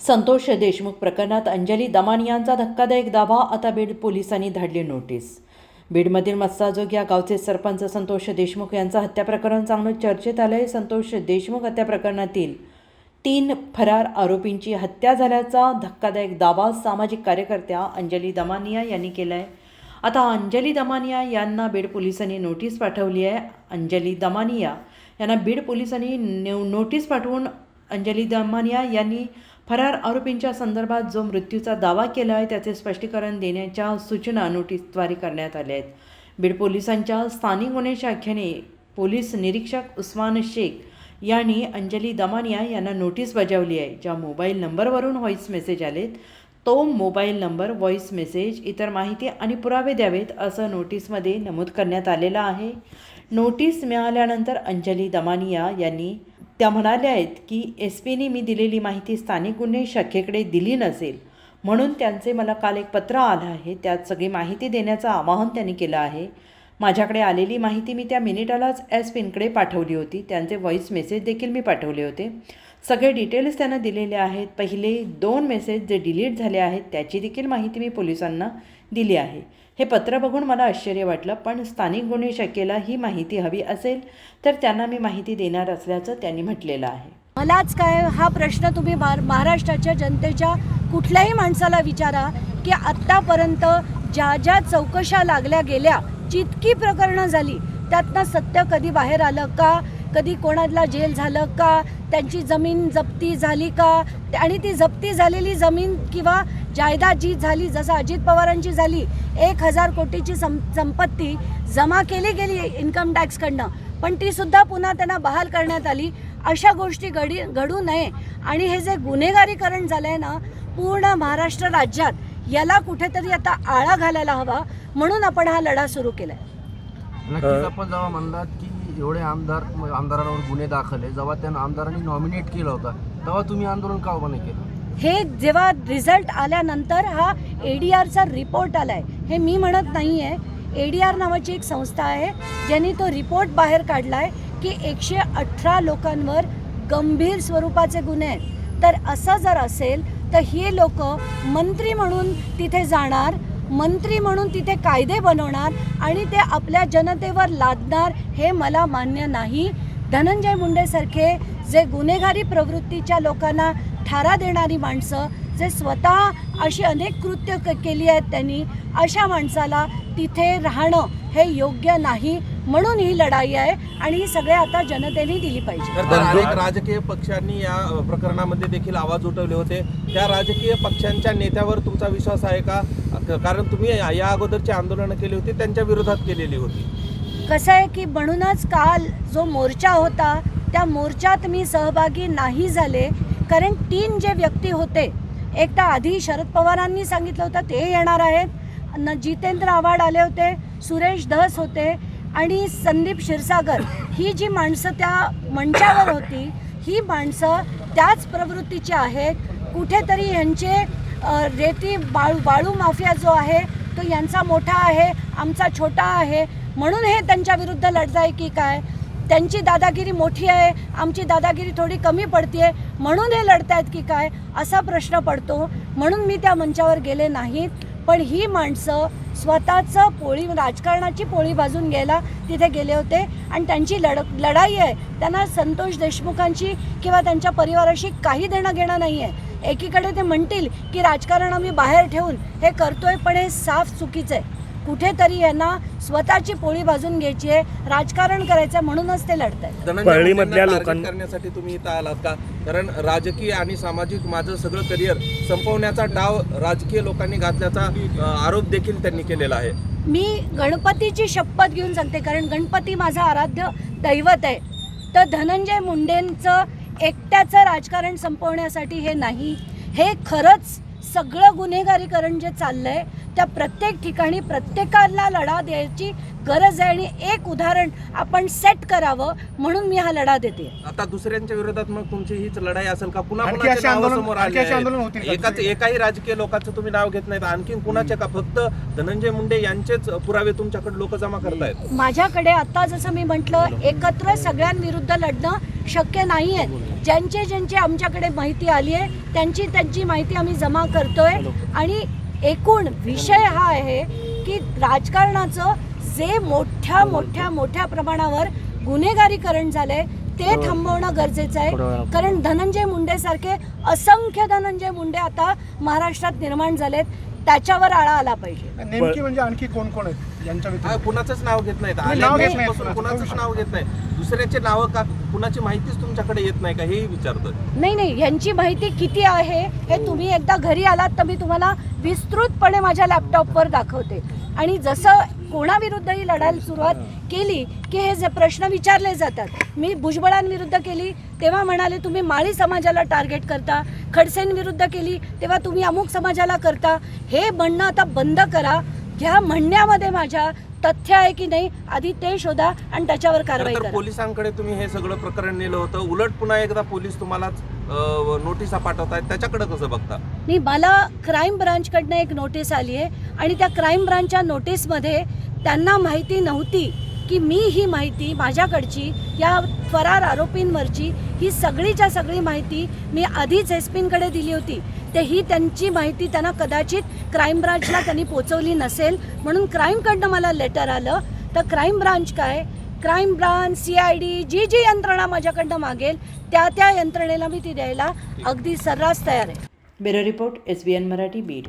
संतोष देशमुख प्रकरणात अंजली दमानियांचा धक्कादायक दावा. आता बीड पोलिसांनी धाडली नोटीस. बीडमधील मस्साजोग या गावचे सरपंच संतोष देशमुख यांचं हत्या प्रकरण चांगलं चर्चेत आलं आहे. संतोष देशमुख हत्या प्रकरणातील 3 फरार आरोपींची हत्या झाल्याचा धक्कादायक दावा सामाजिक कार्यकर्त्या अंजली दमानिया यांनी केला आहे. आता अंजली दमानिया यांना बीड पोलिसांनी नोटीस पाठवली आहे. अंजली दमानिया यांना बीड पोलिसांनी नोटीस पाठवून अंजली दमानिया यांनी फरार आरोपींच्या संदर्भात जो मृत्यूचा दावा केला आहे त्याचे स्पष्टीकरण देण्याच्या सूचना नोटीसद्वारे करण्यात आल्या आहेत. बीड पोलिसांच्या स्थानिक गुन्हे शाखेने पोलीस निरीक्षक उस्मान शेख यांनी अंजली दमानिया यांना नोटीस बजावली आहे. ज्या मोबाईल नंबरवरून व्हॉईस मेसेज आलेत तो मोबाईल नंबर, व्हॉईस मेसेज, इतर माहिती आणि पुरावे द्यावेत असं नोटीसमध्ये नमूद करण्यात आलेलं आहे. नोटीस मिळाल्यानंतर अंजली दमानिया यांनी त्या म्हणाल्या आहेत की SP-ने मी दिलेली माहिती स्थानिक गुन्हे शाखेकडे दिली नसेल म्हणून त्यांचे मला काल एक पत्र आलं आहे. त्यात सगळी माहिती देण्याचं आवाहन त्यांनी केलं आहे. माझ्याकडे आलेली माहिती मी त्या मिनिटालाच SP-कडे पाठवली होती. त्यांचे व्हॉईस मेसेज देखील मी पाठवले होते. सगळे डिटेल्स त्यांना दिलेले आहेत. पहिले 2 मेसेज जे डिलीट झाले आहेत त्याची देखील माहिती मी पोलिसांना दिली आहे. हे पत्र बघून मला आश्चर्य वाटलं, पण स्थानिक गुन्हे शाखेला ही माहिती हवी असेल तर त्यांना मी माहिती देणार असल्याचं त्यांनी म्हटलेलं आहे. मलाच काय हा प्रश्न तुम्ही महाराष्ट्राच्या जनतेच्या कुठल्याही माणसाला विचारा की आत्तापर्यंत ज्या ज्या चौकशा लागल्या गेल्या, जितकी प्रकरणं झाली त्यातनं सत्य कधी बाहेर आलं का, कधी कोणाला जेल झालं का, त्यांची जमीन जप्ती झाली का, आणि ती जप्ती झालेली जमीन किंवा जायदाद जी झाली, जसं अजित पवारांची झाली 1000 कोटीची संपत्ती जमा केली गेली इन्कम टॅक्सकडनं, पण ती सुद्धा पुन्हा त्यांना बहाल करण्यात आली. अशा गोष्टी घडू नये. आणि हे जे गुन्हेगारीकरण झालं आहे ना पूर्ण महाराष्ट्र राज्यात, याला कुठेतरी आता आळा घालायला हवा, म्हणून आपण हा लढा सुरू केला आहे. नक्कीच आपण जेव्हा म्हणलात की एवढे आमदारांवर गुन्हे दाखल आहे, जेव्हा त्यांना आमदारांनी नॉमिनेट केलं होतं तेव्हा तुम्ही आंदोलन का उभं नाही केलं? हे जेव्हा रिझल्ट आल्यानंतर हा ADRचा रिपोर्ट आला आहे, हे मी म्हणत नाही आहे. ADR नावाची एक संस्था आहे ज्यांनी तो रिपोर्ट बाहेर काढला आहे की 118 लोकांवर गंभीर स्वरूपाचे गुन्हे आहेत. तर असं जर असेल तर हे लोक मंत्री म्हणून तिथे जाणार, मंत्री म्हणून तिथे कायदे बनवणार आणि ते आपल्या जनतेवर लादणार, हे मला मान्य नाही. धनंजय मुंडेसारखे जे गुन्हेगारी प्रवृत्तीच्या लोकांना थारा देणारी माणसं, जे स्वतः अशी अनेक कृत्य केली आहेत त्यांनी, अशा माणसाला तिथे राहणं हे योग्य नाही. म्हणून ही लढाई आहे आणि ही सगळे आता जनतेने दिली पाहिजे. तर अनेक राजकीय पक्षांनी या प्रकरणामध्ये देखील आवाज उठवले होते. त्या राजकीय पक्षांच्या नेत्यावर तुमचा विश्वास आहे का? कारण तुम्ही या अगोदरची आंदोलनं केली होती, त्यांच्या विरोधात केलेली होती. कसं आहे की म्हणूनच काल जो मोर्चा होता त्या मोर्चात मी सहभागी नाही झाले, कारण 3 जे व्यक्ती होते, एक तर आधी शरद पवारांनी सांगितलं होतं ते येणार आहेत, जितेंद्र आव्हाड आले होते, सुरेश धस होते आणि संदीप क्षीरसागर, ही जी माणसं त्या मंचावर होती ही माणसं त्याच प्रवृत्तीची आहेत. कुठेतरी यांचे रेती बाळू माफिया जो आहे तो यांचा मोठा आहे, आमचा छोटा आहे, म्हणून हे त्यांच्या विरुद्ध लढताय की काय? त्यांची दादागिरी मोठी आहे, आमची दादागिरी थोडी कमी पडते म्हणून हे लढतायत की काय, असा प्रश्न पडतो. म्हणून मी त्या मंचावर गेले नाहीत. पण ही माणसं स्वतःचं राजकारणाची पोळी भाजून घ्यायला तिथे गेले होते आणि त्यांची लढाई आहे. त्यांना संतोष देशमुखांची किंवा त्यांच्या परिवाराशी काही देणं घेणं नाही आहे. एकीकडे ते म्हणतील की राजकारण आम्ही बाहेर ठेवून हे करतोय, पण हे साफ चुकीचं आहे. कुठेतरी यांना स्वतःची पोळी भाजून घ्यायची आहे, राजकारण करायचं, म्हणूनच ते लढत आहेत. परळीमधल्या लोकांना करण्यासाठी तुम्ही इथं आलात का? कारण राजकीय आणि सामाजिक माझं सगळं करिअर संपवण्याचा डाव राजकीय लोकांनी घातल्याचा आरोप देखील त्यांनी केलेला आहे. मी गणपतीची शपथ घेऊन सांगते, कारण गणपती माझं आराध्य दैवत आहे. तर धनंजय मुंडेंचं एकट्याचं राजकारण संपवण्यासाठी हे नाही, हे खरंच सगळं गुन्हेगारीकरण जे चाललंय त्या प्रत्येक ठिकाणी प्रत्येकाला लढा द्यायची गरज आहे आणि एक उदाहरण आपण सेट करावं, म्हणून मी हा लढा देते. आता दुसऱ्यांच्या विरोधात मग तुमची हीच लढाई असेल का? पुन्हा समोर एकाही राजकीय लोकांचं तुम्ही नाव घेत नाहीत, आणखी कुणाचे का? फक्त धनंजय मुंडे यांचेच पुरावे तुमच्याकडे लोक जमा करतायत? माझ्याकडे आता जसं मी म्हटलं, एकत्र सगळ्यांविरुद्ध लढणं शक्य नाही आहेत. ज्यांची आमच्याकडे माहिती आली आहे त्यांची माहिती आम्ही जमा करतोय. आणि एकूण विषय हा आहे की राजकारणाचं जे मोठ्या प्रमाणावर गुन्हेगारीकरण झालंय ते थांबवणं गरजेचं आहे. कारण धनंजय मुंडे सारखे असंख्य धनंजय मुंडे आता महाराष्ट्रात निर्माण झालेत, त्याच्यावर आळा आला पाहिजे. नेमकी म्हणजे आणखी कोण कोण आहेत यांच्या व्यतिरिक्त? कुणाचंच नाव घेत नाहीत, नाव घेत नाहीत. आल्यापासून कुणाचंच नाव घेत नाही. दुसऱ्याचे नाव का, कुणाची माहितीच तुमच्याकडे येत नाही का, हेही विचारतोय. नाही, यांची माहिती किती आहे हे तुम्ही एकदा घरी आलात तर मी तुम्हाला विस्तृतपणे माझ्या लॅपटॉपवर दाखवते. आणि जसं कोणाविरुद्धही लढायला सुरुवात केली की हे जे प्रश्न विचारले जातात. मी भुजबळांविरुद्ध केली तेव्हा म्हणाले तुम्ही माळी समाजाला टार्गेट करता, खडसेंविरुद्ध केली तेव्हा तुम्ही अमुक समाजाला करता. हे म्हणणं आता बंद करा. ह्या म्हणण्यामध्ये माझ्या तथ्य आहे की नाही आधी ते शोधा आणि त्याच्यावर कारवाई तर करा. पोलिसांकडे तुम्ही हे सगळं प्रकरण नेलं होतं, उलट पुन्हा एकदा पोलीस तुम्हालाच नोटिसा पाठवतायत, त्याच्याकडे कसं बघता? नाही, मला क्राईम ब्रांचकडनं एक नोटीस आली आहे आणि त्या क्राईम ब्रांचच्या नोटीसमध्ये त्यांना माहिती नव्हती की मी ही माहिती माझ्याकडची या फरार आरोपींवरची ही सगळीच्या सगळी माहिती मी आधीच एसपींकडे दिली होती. ते ही त्यांची माहिती त्यांना कदाचित क्राईम ब्रांचला त्यांनी पोचवली नसेल म्हणून क्राईमकडनं मला लेटर आलं. तर क्राईम ब्रांच काय, क्राईम ब्रांच, CID जी यंत्रणा माझ्याकडनं मागेल त्या यंत्रणेला मी ती द्यायला अगदी सर्रास तयार आहे. Bureau report, SBN Marathi, Beed.